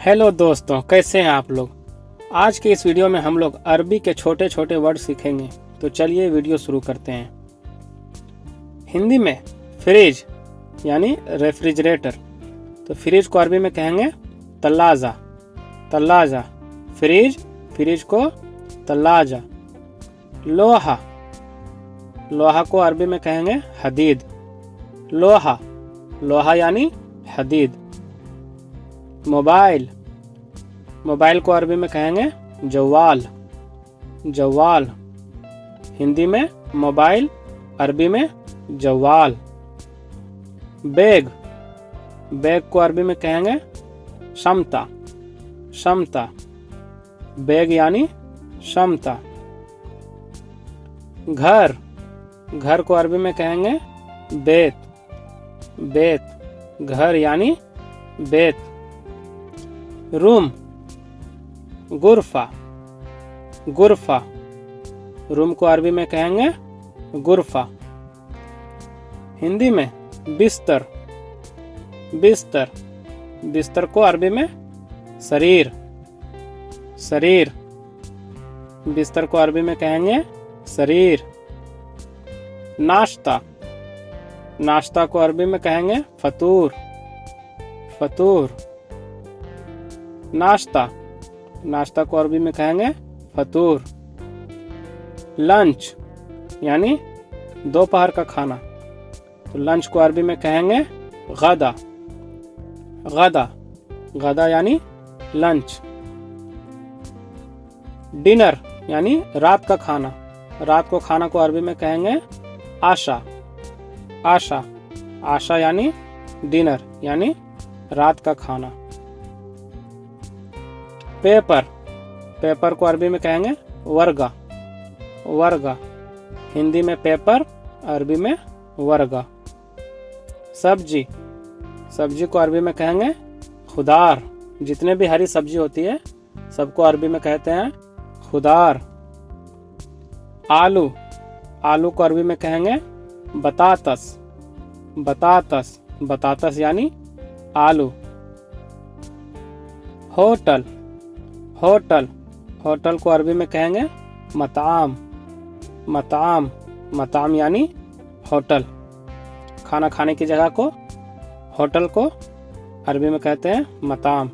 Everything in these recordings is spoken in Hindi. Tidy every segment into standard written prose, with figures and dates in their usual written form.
हेलो दोस्तों, कैसे हैं आप लोग। आज के इस वीडियो में हम लोग अरबी के छोटे छोटे वर्ड सीखेंगे। तो चलिए वीडियो शुरू करते हैं। हिंदी में फ्रिज यानी रेफ्रिजरेटर, तो फ्रिज को अरबी में कहेंगे तल्लाजा। तल्लाजा फ्रिज, फ्रिज को तल्लाजा। लोहा, लोहा को अरबी में कहेंगे हदीद। लोहा, लोहा यानी हदीद। मोबाइल, मोबाइल को अरबी में कहेंगे जवाल। जवाल हिंदी में मोबाइल, अरबी में जवाल। बैग, बैग को अरबी में कहेंगे शमता। शमता बैग यानी शमता। घर, घर को अरबी में कहेंगे बेत। बेत घर यानी बेत। रूम, गुरफा। गुरफा रूम को अरबी में कहेंगे गुरफा। हिंदी में बिस्तर। बिस्तर, बिस्तर को अरबी में सरीर। सरीर बिस्तर को अरबी में कहेंगे सरीर। नाश्ता, नाश्ता को अरबी में कहेंगे फतूर। फतूर नाश्ता, नाश्ता को अरबी में कहेंगे फतूर। लंच यानी दोपहर का खाना, तो लंच को अरबी में कहेंगे गदा। गदा, गदा यानी लंच। डिनर यानी रात का खाना, रात को खाना को अरबी में कहेंगे आशा। आशा, आशा यानी डिनर यानी रात का खाना। पेपर, पेपर को अरबी में कहेंगे वर्गा। वर्गा हिंदी में पेपर, अरबी में वर्गा। सब्जी, सब्जी को अरबी में कहेंगे खुदार। जितने भी हरी सब्जी होती है सबको अरबी में कहते हैं खुदार। आलू, आलू को अरबी में कहेंगे बतातस। बतातस, बतातस यानी आलू। होटल, होटल, होटल को अरबी में कहेंगे मताम। मताम, मताम यानी होटल। खाना खाने की जगह को, होटल को अरबी में कहते हैं मताम।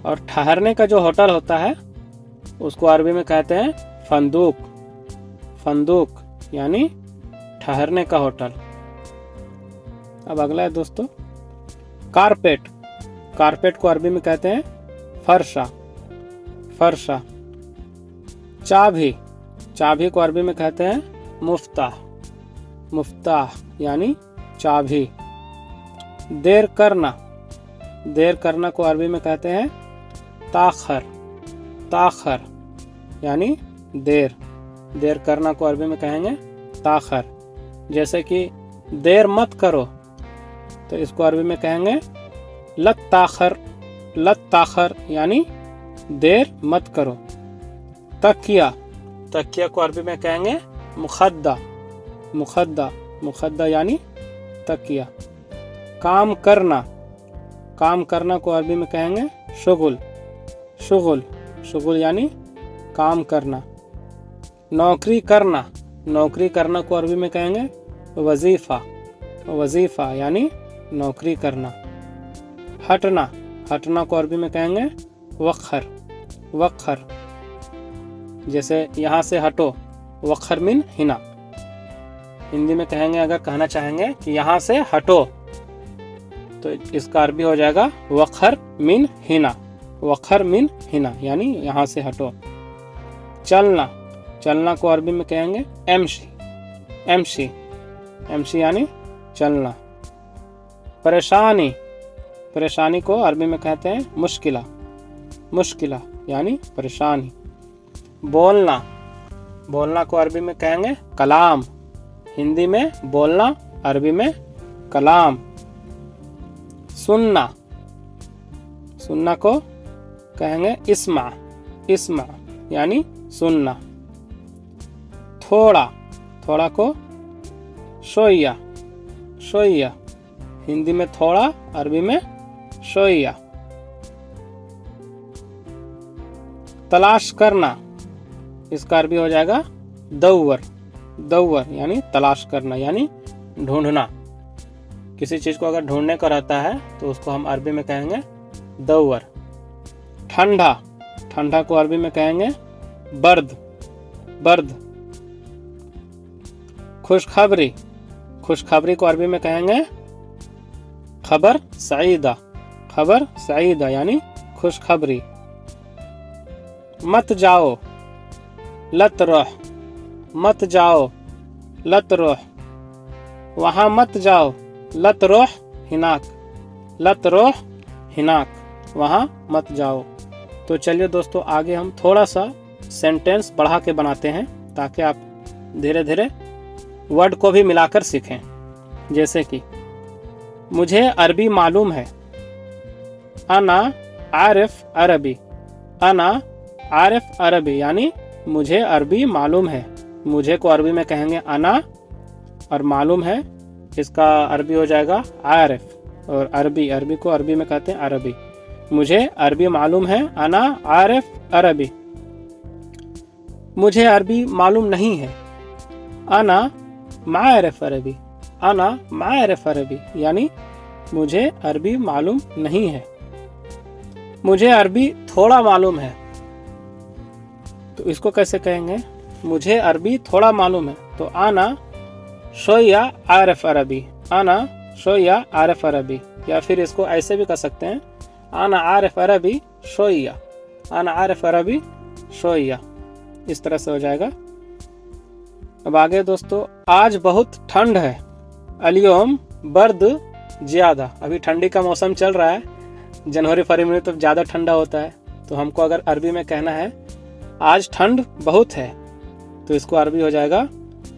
और ठहरने का जो होटल होता है उसको अरबी में कहते हैं फंदूक। फंदूक यानी ठहरने का होटल। अब अगला है दोस्तों कारपेट। कारपेट को अरबी में कहते हैं फरशा। फरशा। चाबी, चाबी को अरबी में कहते हैं मुफ्ताह। मुफ्ताह यानी चाबी। देर करना, देर करना को अरबी में कहते हैं ताखर। ताखर यानी देर। देर करना को अरबी में कहेंगे ताखर। जैसे कि देर मत करो, तो इसको अरबी में कहेंगे लत ताखर। लत ताखर यानी देर मत करो। तकिया, तकिया को अरबी में कहेंगे मुखद्दा। मुखद्दा, मुखद्दा यानी तकिया। काम करना, काम करना को अरबी में कहेंगे शुगुल। शुगुल, शुगुल यानी काम करना। नौकरी करना, नौकरी करना को अरबी में कहेंगे वजीफा। वजीफा यानी नौकरी करना। हटना, हटना को अरबी में कहेंगे वखर। वखर जैसे यहाँ से हटो, वखर मिन हिना। हिंदी में कहेंगे, अगर कहना चाहेंगे कि यहाँ से हटो, तो इसका अरबी हो जाएगा वखर मिन हिना। वखर मिन हिना यानी यहाँ से हटो। चलना, चलना को अरबी में कहेंगे एमशी। एमशी, एमशी यानी चलना। परेशानी, परेशानी को अरबी में कहते हैं मुश्किला। मुश्किला यानी परेशानी। बोलना, बोलना को अरबी में कहेंगे कलाम। हिंदी में बोलना, अरबी में कलाम। सुनना, सुनना को कहेंगे इस्मा। इस्मा यानी सुनना। थोड़ा, थोड़ा को शोइया। शोइया हिंदी में थोड़ा, अरबी में शोइया। तलाश करना, इसका अरबी हो जाएगा दौवर। दौवर यानी तलाश करना यानी ढूंढना। किसी चीज को अगर ढूंढने का रहता है तो उसको हम अरबी में कहेंगे दौवर। ठंडा, ठंडा को अरबी में कहेंगे बर्द। बर्द। खुशखबरी, खुशखबरी को अरबी में कहेंगे खबर सईदा। खबर सईदा यानी खुशखबरी। मत जाओ, लत रोह। मत जाओ, लत रोह। वहां मत जाओ, लत रोह हिनाक। लत रोह हिनाक, वहां मत जाओ। तो चलिए दोस्तों, आगे हम थोड़ा सा सेंटेंस बढ़ा के बनाते हैं ताकि आप धीरे धीरे वर्ड को भी मिलाकर सीखें। जैसे कि मुझे अरबी मालूम है, अना आरिफ अरबी। अना आरिफ अरबी यानी मुझे अरबी मालूम है। मुझे को अरबी में कहेंगे अना, और मालूम है इसका अरबी हो जाएगा आरिफ। और अरबी, अरबी को अरबी में कहते हैं अरबी। मुझे अरबी मालूम है, अना आरिफ अरबी। मुझे अरबी मालूम नहीं है, अना मारिफ अरबी। अना मारिफ अरबी यानी मुझे अरबी मालूम नहीं है। मुझे अरबी थोड़ा मालूम है, तो इसको कैसे कहेंगे? मुझे अरबी थोड़ा मालूम है, तो आना शोया आरिफ अरबी। आना शोया आरिफ अरबी। या फिर इसको ऐसे भी कर सकते हैं, आना आरिफ अरबी शोया। आना आरिफ अरबी शोया, इस तरह से हो जाएगा। अब आगे दोस्तों, आज बहुत ठंड है, अलियोम बर्द ज्यादा। अभी ठंडी का मौसम चल रहा है, जनवरी फरवरी में तो ज़्यादा ठंडा होता है। तो हमको अगर अरबी में कहना है आज ठंड बहुत है, तो इसको अरबी हो जाएगा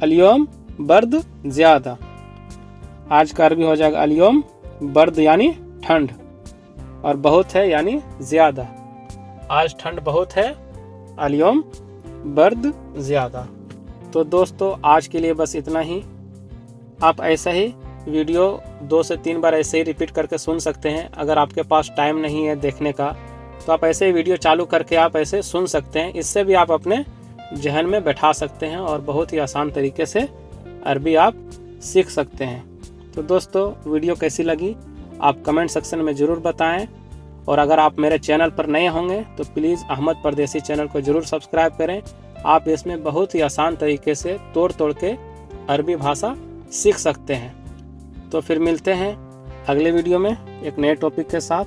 अलियोम बर्द ज्यादा। आज का अरबी हो जाएगा अलियोम बर्द यानी ठंड, और बहुत है यानी ज्यादा। आज ठंड बहुत है, अलियोम बर्द ज्यादा। तो दोस्तों, आज के लिए बस इतना ही। आप ऐसा ही वीडियो 2 से 3 बार ऐसे ही रिपीट करके सुन सकते हैं। अगर आपके पास टाइम नहीं है देखने का, तो आप ऐसे ही वीडियो चालू करके आप ऐसे सुन सकते हैं। इससे भी आप अपने जहन में बैठा सकते हैं और बहुत ही आसान तरीके से अरबी आप सीख सकते हैं। तो दोस्तों, वीडियो कैसी लगी आप कमेंट सेक्शन में ज़रूर बताएं। और अगर आप मेरे चैनल पर नए होंगे तो प्लीज़ अहमद परदेसी चैनल को ज़रूर सब्सक्राइब करें। आप इसमें बहुत ही आसान तरीके से तोड़ तोड़ के अरबी भाषा सीख सकते हैं। तो फिर मिलते हैं अगले वीडियो में एक नए टॉपिक के साथ।